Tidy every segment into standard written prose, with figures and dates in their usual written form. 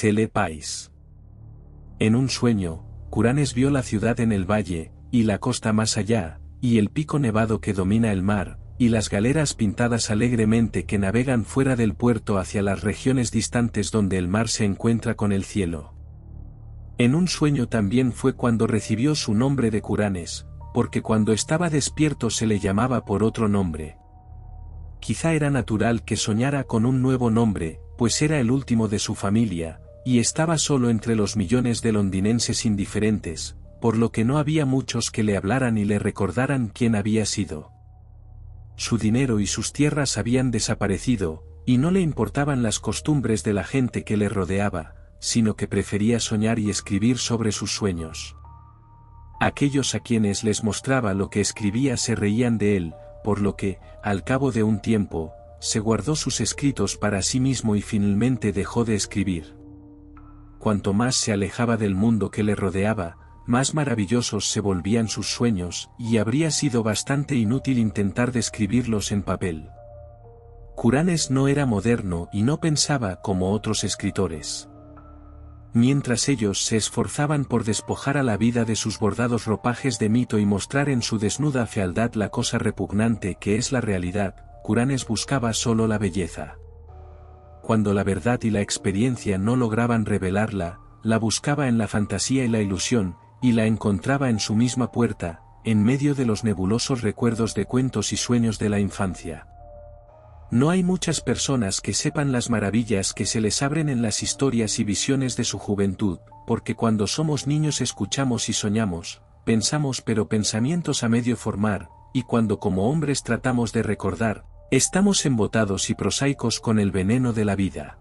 Celepais. En un sueño, Kuranes vio la ciudad en el valle, y la costa más allá, y el pico nevado que domina el mar, y las galeras pintadas alegremente que navegan fuera del puerto hacia las regiones distantes donde el mar se encuentra con el cielo. En un sueño también fue cuando recibió su nombre de Kuranes, porque cuando estaba despierto se le llamaba por otro nombre. Quizá era natural que soñara con un nuevo nombre, pues era el último de su familia, y estaba solo entre los millones de londinenses indiferentes, por lo que no había muchos que le hablaran y le recordaran quién había sido. Su dinero y sus tierras habían desaparecido, y no le importaban las costumbres de la gente que le rodeaba, sino que prefería soñar y escribir sobre sus sueños. Aquellos a quienes les mostraba lo que escribía se reían de él, por lo que, al cabo de un tiempo, se guardó sus escritos para sí mismo y finalmente dejó de escribir. Cuanto más se alejaba del mundo que le rodeaba, más maravillosos se volvían sus sueños, y habría sido bastante inútil intentar describirlos en papel. Kuranes no era moderno y no pensaba como otros escritores. Mientras ellos se esforzaban por despojar a la vida de sus bordados ropajes de mito y mostrar en su desnuda fealdad la cosa repugnante que es la realidad, Kuranes buscaba solo la belleza. Cuando la verdad y la experiencia no lograban revelarla, la buscaba en la fantasía y la ilusión, y la encontraba en su misma puerta, en medio de los nebulosos recuerdos de cuentos y sueños de la infancia. No hay muchas personas que sepan las maravillas que se les abren en las historias y visiones de su juventud, porque cuando somos niños escuchamos y soñamos, pensamos pero pensamientos a medio formar, y cuando como hombres tratamos de recordar, estamos embotados y prosaicos con el veneno de la vida.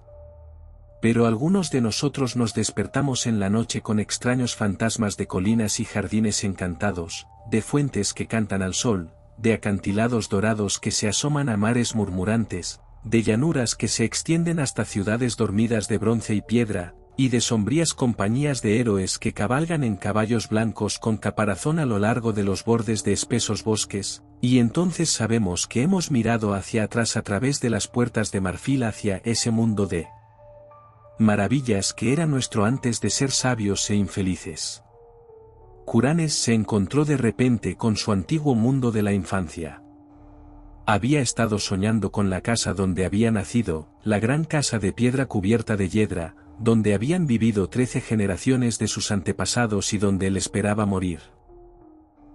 Pero algunos de nosotros nos despertamos en la noche con extraños fantasmas de colinas y jardines encantados, de fuentes que cantan al sol, de acantilados dorados que se asoman a mares murmurantes, de llanuras que se extienden hasta ciudades dormidas de bronce y piedra, y de sombrías compañías de héroes que cabalgan en caballos blancos con caparazón a lo largo de los bordes de espesos bosques, y entonces sabemos que hemos mirado hacia atrás a través de las puertas de marfil hacia ese mundo de maravillas que era nuestro antes de ser sabios e infelices. Kuranes se encontró de repente con su antiguo mundo de la infancia. Había estado soñando con la casa donde había nacido, la gran casa de piedra cubierta de hiedra, donde habían vivido 13 generaciones de sus antepasados y donde él esperaba morir.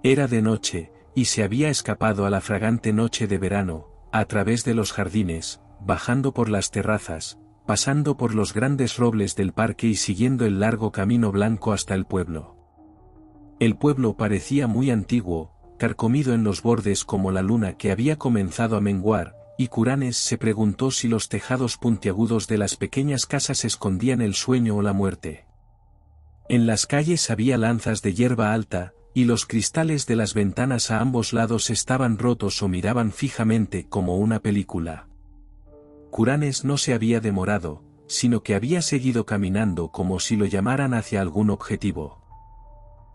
Era de noche, y se había escapado a la fragante noche de verano, a través de los jardines, bajando por las terrazas, pasando por los grandes robles del parque y siguiendo el largo camino blanco hasta el pueblo. El pueblo parecía muy antiguo, carcomido en los bordes como la luna que había comenzado a menguar, y Kuranes se preguntó si los tejados puntiagudos de las pequeñas casas escondían el sueño o la muerte. En las calles había lanzas de hierba alta, y los cristales de las ventanas a ambos lados estaban rotos o miraban fijamente como una película. Kuranes no se había demorado, sino que había seguido caminando como si lo llamaran hacia algún objetivo.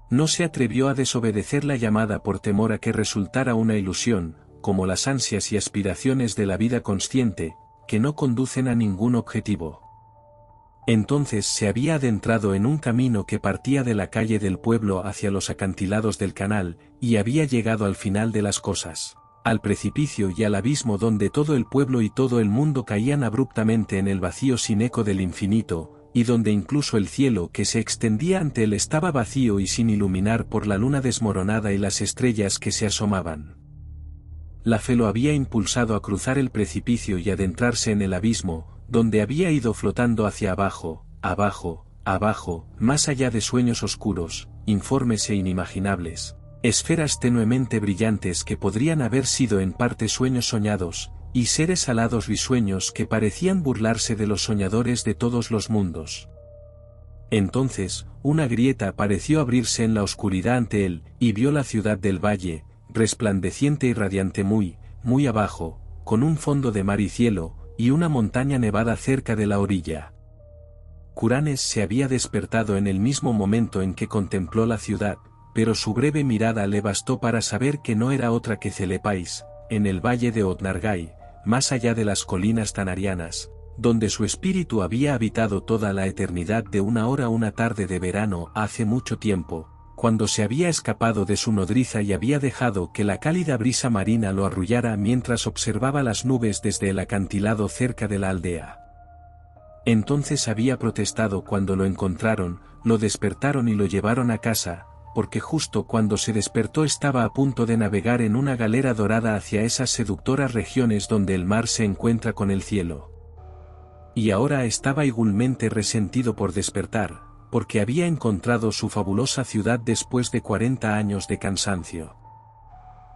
No se atrevió a desobedecer la llamada por temor a que resultara una ilusión, como las ansias y aspiraciones de la vida consciente, que no conducen a ningún objetivo. Entonces se había adentrado en un camino que partía de la calle del pueblo hacia los acantilados del canal, y había llegado al final de las cosas, al precipicio y al abismo donde todo el pueblo y todo el mundo caían abruptamente en el vacío sin eco del infinito, y donde incluso el cielo que se extendía ante él estaba vacío y sin iluminar por la luna desmoronada y las estrellas que se asomaban. La fe lo había impulsado a cruzar el precipicio y adentrarse en el abismo, donde había ido flotando hacia abajo, abajo, abajo, más allá de sueños oscuros, informes e inimaginables, esferas tenuemente brillantes que podrían haber sido en parte sueños soñados, y seres alados risueños que parecían burlarse de los soñadores de todos los mundos. Entonces, una grieta pareció abrirse en la oscuridad ante él, y vio la ciudad del valle, resplandeciente y radiante muy, muy abajo, con un fondo de mar y cielo, y una montaña nevada cerca de la orilla. Kuranes se había despertado en el mismo momento en que contempló la ciudad, pero su breve mirada le bastó para saber que no era otra que Celepais, en el valle de Otnargai, más allá de las colinas tanarianas, donde su espíritu había habitado toda la eternidad de una tarde de verano hace mucho tiempo, cuando se había escapado de su nodriza y había dejado que la cálida brisa marina lo arrullara mientras observaba las nubes desde el acantilado cerca de la aldea. Entonces había protestado cuando lo encontraron, lo despertaron y lo llevaron a casa, porque justo cuando se despertó estaba a punto de navegar en una galera dorada hacia esas seductoras regiones donde el mar se encuentra con el cielo. Y ahora estaba igualmente resentido por despertar, porque había encontrado su fabulosa ciudad después de 40 años de cansancio.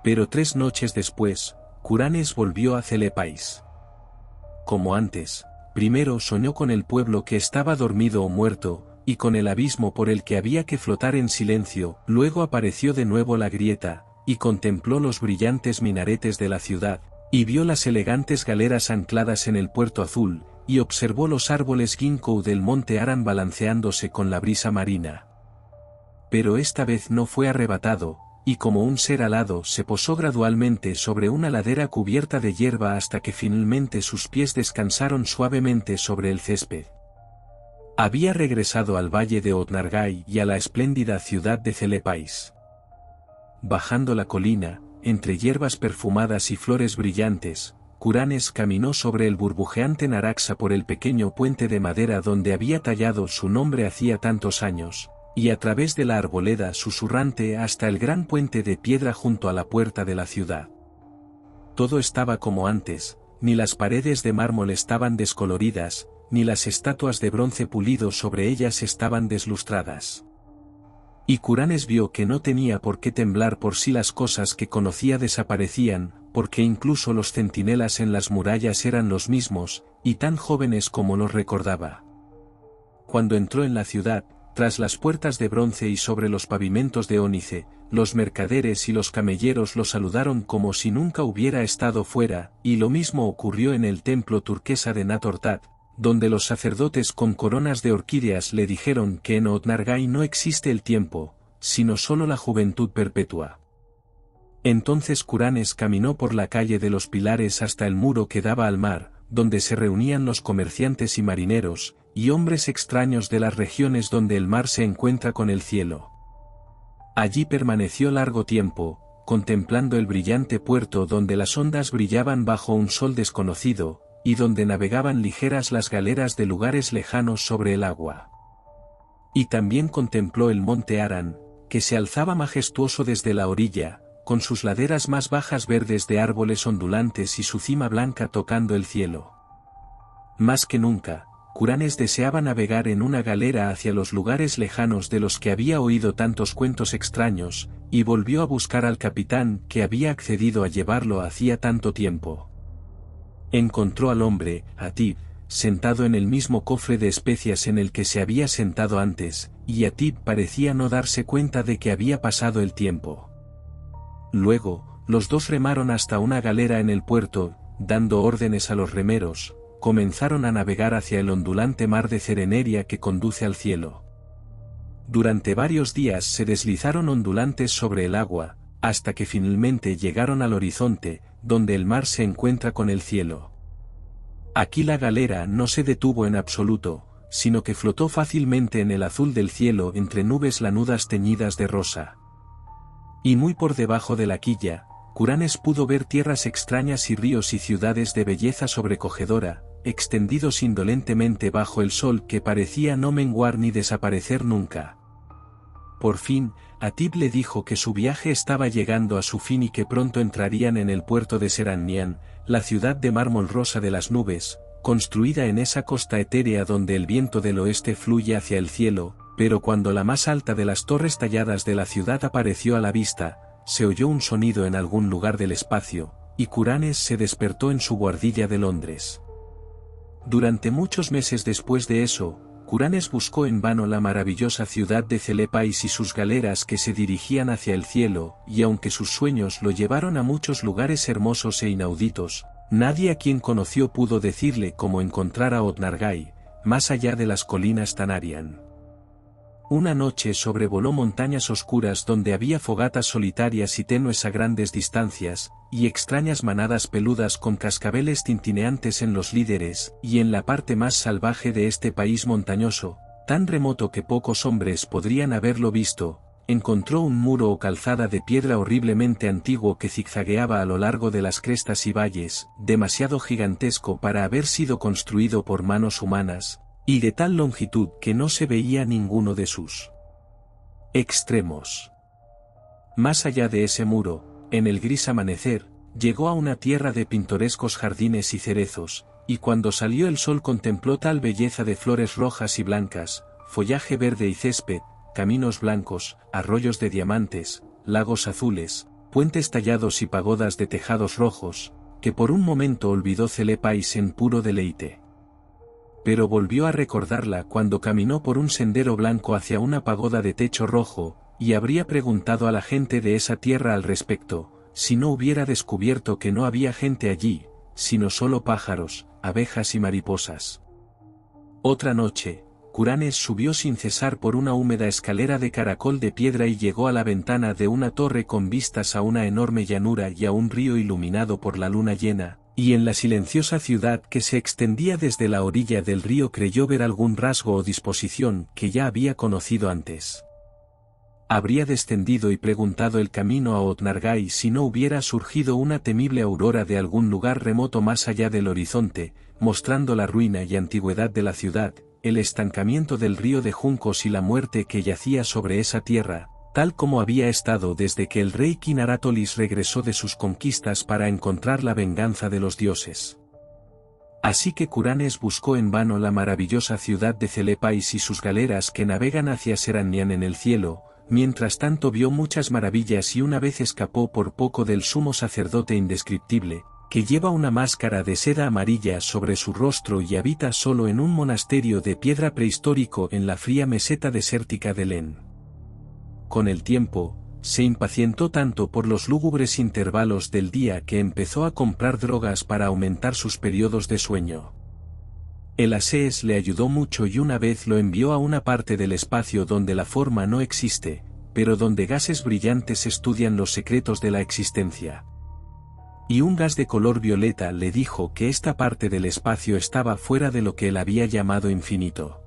Pero 3 noches después, Curanes volvió a Celepais. Como antes, primero soñó con el pueblo que estaba dormido o muerto, y con el abismo por el que había que flotar en silencio, luego apareció de nuevo la grieta, y contempló los brillantes minaretes de la ciudad, y vio las elegantes galeras ancladas en el puerto azul, y observó los árboles ginkgo del monte Aran balanceándose con la brisa marina. Pero esta vez no fue arrebatado, y como un ser alado se posó gradualmente sobre una ladera cubierta de hierba hasta que finalmente sus pies descansaron suavemente sobre el césped. Había regresado al valle de Otnargai y a la espléndida ciudad de Celepais. Bajando la colina, entre hierbas perfumadas y flores brillantes, Curanes caminó sobre el burbujeante Naraxa por el pequeño puente de madera donde había tallado su nombre hacía tantos años, y a través de la arboleda susurrante hasta el gran puente de piedra junto a la puerta de la ciudad. Todo estaba como antes, ni las paredes de mármol estaban descoloridas, ni las estatuas de bronce pulido sobre ellas estaban deslustradas. Y Curanes vio que no tenía por qué temblar por si las cosas que conocía desaparecían, porque incluso los centinelas en las murallas eran los mismos, y tan jóvenes como los recordaba. Cuando entró en la ciudad, tras las puertas de bronce y sobre los pavimentos de ónice, los mercaderes y los camelleros lo saludaron como si nunca hubiera estado fuera, y lo mismo ocurrió en el templo turquesa de Natortat, donde los sacerdotes con coronas de orquídeas le dijeron que en Otnargai no existe el tiempo, sino solo la juventud perpetua. Entonces Curanes caminó por la calle de los Pilares hasta el muro que daba al mar, donde se reunían los comerciantes y marineros, y hombres extraños de las regiones donde el mar se encuentra con el cielo. Allí permaneció largo tiempo, contemplando el brillante puerto donde las ondas brillaban bajo un sol desconocido, y donde navegaban ligeras las galeras de lugares lejanos sobre el agua. Y también contempló el monte Aran, que se alzaba majestuoso desde la orilla, con sus laderas más bajas verdes de árboles ondulantes y su cima blanca tocando el cielo. Más que nunca, Curanes deseaba navegar en una galera hacia los lugares lejanos de los que había oído tantos cuentos extraños, y volvió a buscar al capitán que había accedido a llevarlo hacía tanto tiempo. Encontró al hombre, Atib, sentado en el mismo cofre de especias en el que se había sentado antes, y Atib parecía no darse cuenta de que había pasado el tiempo. Luego, los dos remaron hasta una galera en el puerto, dando órdenes a los remeros, comenzaron a navegar hacia el ondulante mar de Cereneria que conduce al cielo. Durante varios días se deslizaron ondulantes sobre el agua, hasta que finalmente llegaron al horizonte, donde el mar se encuentra con el cielo. Aquí la galera no se detuvo en absoluto, sino que flotó fácilmente en el azul del cielo entre nubes lanudas teñidas de rosa. Y muy por debajo de la quilla, Curanes pudo ver tierras extrañas y ríos y ciudades de belleza sobrecogedora, extendidos indolentemente bajo el sol que parecía no menguar ni desaparecer nunca. Por fin, Atib le dijo que su viaje estaba llegando a su fin y que pronto entrarían en el puerto de Serannian, la ciudad de mármol rosa de las nubes, construida en esa costa etérea donde el viento del oeste fluye hacia el cielo, pero cuando la más alta de las torres talladas de la ciudad apareció a la vista, se oyó un sonido en algún lugar del espacio, y Curanes se despertó en su buhardilla de Londres. Durante muchos meses después de eso, Curanes buscó en vano la maravillosa ciudad de Celepais y sus galeras que se dirigían hacia el cielo, y aunque sus sueños lo llevaron a muchos lugares hermosos e inauditos, nadie a quien conoció pudo decirle cómo encontrar a Otnargai, más allá de las colinas Tanarian. una noche sobrevoló montañas oscuras donde había fogatas solitarias y tenues a grandes distancias, y extrañas manadas peludas con cascabeles tintineantes en los líderes, y en la parte más salvaje de este país montañoso, tan remoto que pocos hombres podrían haberlo visto, encontró un muro o calzada de piedra horriblemente antiguo que zigzagueaba a lo largo de las crestas y valles, demasiado gigantesco para haber sido construido por manos humanas, y de tal longitud que no se veía ninguno de sus extremos. Más allá de ese muro, en el gris amanecer, llegó a una tierra de pintorescos jardines y cerezos, y cuando salió el sol contempló tal belleza de flores rojas y blancas, follaje verde y césped, caminos blancos, arroyos de diamantes, lagos azules, puentes tallados y pagodas de tejados rojos, que por un momento olvidó Celepais en puro deleite. Pero volvió a recordarla cuando caminó por un sendero blanco hacia una pagoda de techo rojo, y habría preguntado a la gente de esa tierra al respecto, si no hubiera descubierto que no había gente allí, sino solo pájaros, abejas y mariposas. Otra noche, Kuranes subió sin cesar por una húmeda escalera de caracol de piedra y llegó a la ventana de una torre con vistas a una enorme llanura y a un río iluminado por la luna llena, y en la silenciosa ciudad que se extendía desde la orilla del río creyó ver algún rasgo o disposición que ya había conocido antes. Habría descendido y preguntado el camino a Otnargai si no hubiera surgido una temible aurora de algún lugar remoto más allá del horizonte, mostrando la ruina y antigüedad de la ciudad, el estancamiento del río de juncos y la muerte que yacía sobre esa tierra, tal como había estado desde que el rey Kinaratolis regresó de sus conquistas para encontrar la venganza de los dioses. Así que Kuranes buscó en vano la maravillosa ciudad de Celepais y sus galeras que navegan hacia Serannian en el cielo, mientras tanto vio muchas maravillas y una vez escapó por poco del sumo sacerdote indescriptible, que lleva una máscara de seda amarilla sobre su rostro y habita solo en un monasterio de piedra prehistórico en la fría meseta desértica de Len. Con el tiempo, se impacientó tanto por los lúgubres intervalos del día que empezó a comprar drogas para aumentar sus periodos de sueño. El Asees le ayudó mucho y una vez lo envió a una parte del espacio donde la forma no existe, pero donde gases brillantes estudian los secretos de la existencia. Y un gas de color violeta le dijo que esta parte del espacio estaba fuera de lo que él había llamado infinito.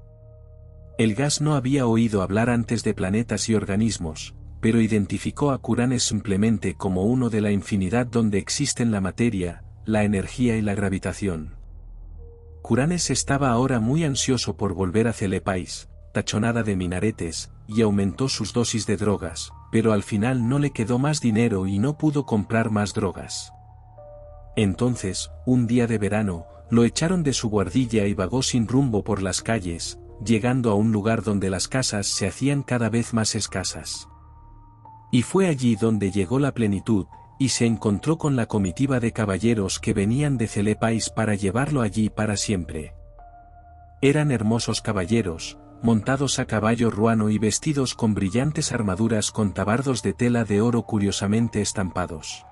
El gas no había oído hablar antes de planetas y organismos, pero identificó a Kuranes simplemente como uno de la infinidad donde existen la materia, la energía y la gravitación. Kuranes estaba ahora muy ansioso por volver a Celepais, tachonada de minaretes, y aumentó sus dosis de drogas, pero al final no le quedó más dinero y no pudo comprar más drogas. Entonces, un día de verano, lo echaron de su guardilla y vagó sin rumbo por las calles, llegando a un lugar donde las casas se hacían cada vez más escasas. Y fue allí donde llegó la plenitud, y se encontró con la comitiva de caballeros que venían de Celepais para llevarlo allí para siempre. Eran hermosos caballeros, montados a caballo ruano y vestidos con brillantes armaduras con tabardos de tela de oro curiosamente estampados.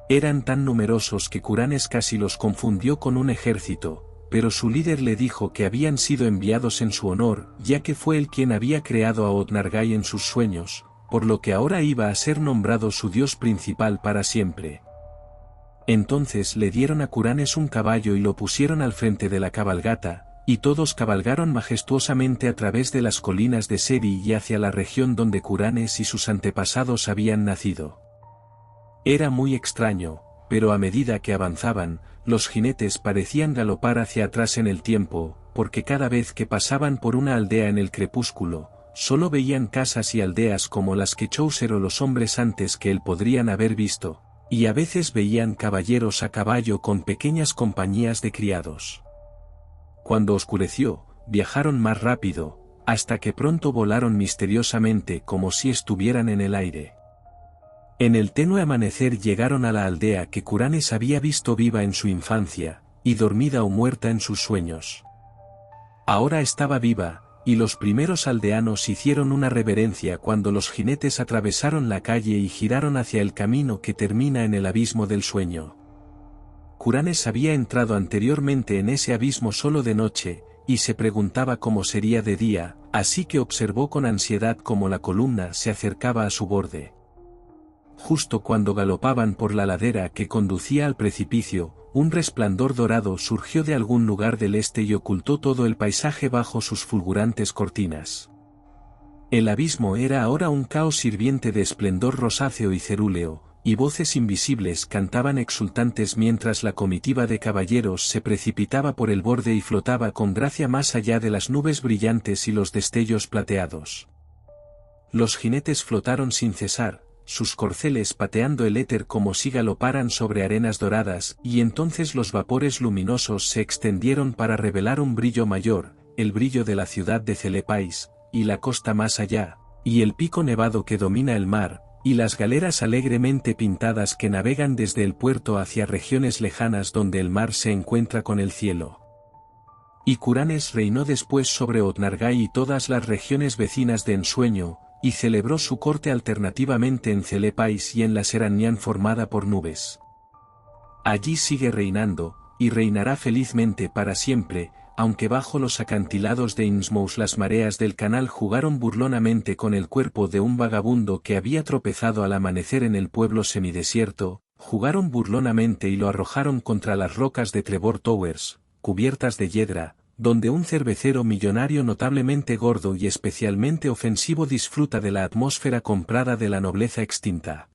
Eran tan numerosos que Kuranes casi los confundió con un ejército, pero su líder le dijo que habían sido enviados en su honor, ya que fue él quien había creado a Otnargai en sus sueños, por lo que ahora iba a ser nombrado su dios principal para siempre. Entonces le dieron a Kuranes un caballo y lo pusieron al frente de la cabalgata, y todos cabalgaron majestuosamente a través de las colinas de Seri y hacia la región donde Kuranes y sus antepasados habían nacido. Era muy extraño, pero a medida que avanzaban, los jinetes parecían galopar hacia atrás en el tiempo, porque cada vez que pasaban por una aldea en el crepúsculo, solo veían casas y aldeas como las que Chaucer o los hombres antes que él podrían haber visto, y a veces veían caballeros a caballo con pequeñas compañías de criados. Cuando oscureció, viajaron más rápido, hasta que pronto volaron misteriosamente como si estuvieran en el aire. En el tenue amanecer llegaron a la aldea que Kuranes había visto viva en su infancia, y dormida o muerta en sus sueños. Ahora estaba viva, y los primeros aldeanos hicieron una reverencia cuando los jinetes atravesaron la calle y giraron hacia el camino que termina en el abismo del sueño. Kuranes había entrado anteriormente en ese abismo solo de noche, y se preguntaba cómo sería de día, así que observó con ansiedad cómo la columna se acercaba a su borde. Justo cuando galopaban por la ladera que conducía al precipicio, un resplandor dorado surgió de algún lugar del este y ocultó todo el paisaje bajo sus fulgurantes cortinas. El abismo era ahora un caos sirviente de esplendor rosáceo y cerúleo, y voces invisibles cantaban exultantes mientras la comitiva de caballeros se precipitaba por el borde y flotaba con gracia más allá de las nubes brillantes y los destellos plateados. Los jinetes flotaron sin cesar, sus corceles pateando el éter como si galoparan sobre arenas doradas, y entonces los vapores luminosos se extendieron para revelar un brillo mayor, el brillo de la ciudad de Celepais, y la costa más allá, y el pico nevado que domina el mar, y las galeras alegremente pintadas que navegan desde el puerto hacia regiones lejanas donde el mar se encuentra con el cielo. Y Curanes reinó después sobre Otnargai y todas las regiones vecinas de ensueño, y celebró su corte alternativamente en Celepais y en la Seranian formada por nubes. Allí sigue reinando, y reinará felizmente para siempre, aunque bajo los acantilados de Innsmouth las mareas del canal jugaron burlonamente con el cuerpo de un vagabundo que había tropezado al amanecer en el pueblo semidesierto, jugaron burlonamente y lo arrojaron contra las rocas de Trevor Towers, cubiertas de hiedra, donde un cervecero millonario notablemente gordo y especialmente ofensivo disfruta de la atmósfera comprada de la nobleza extinta.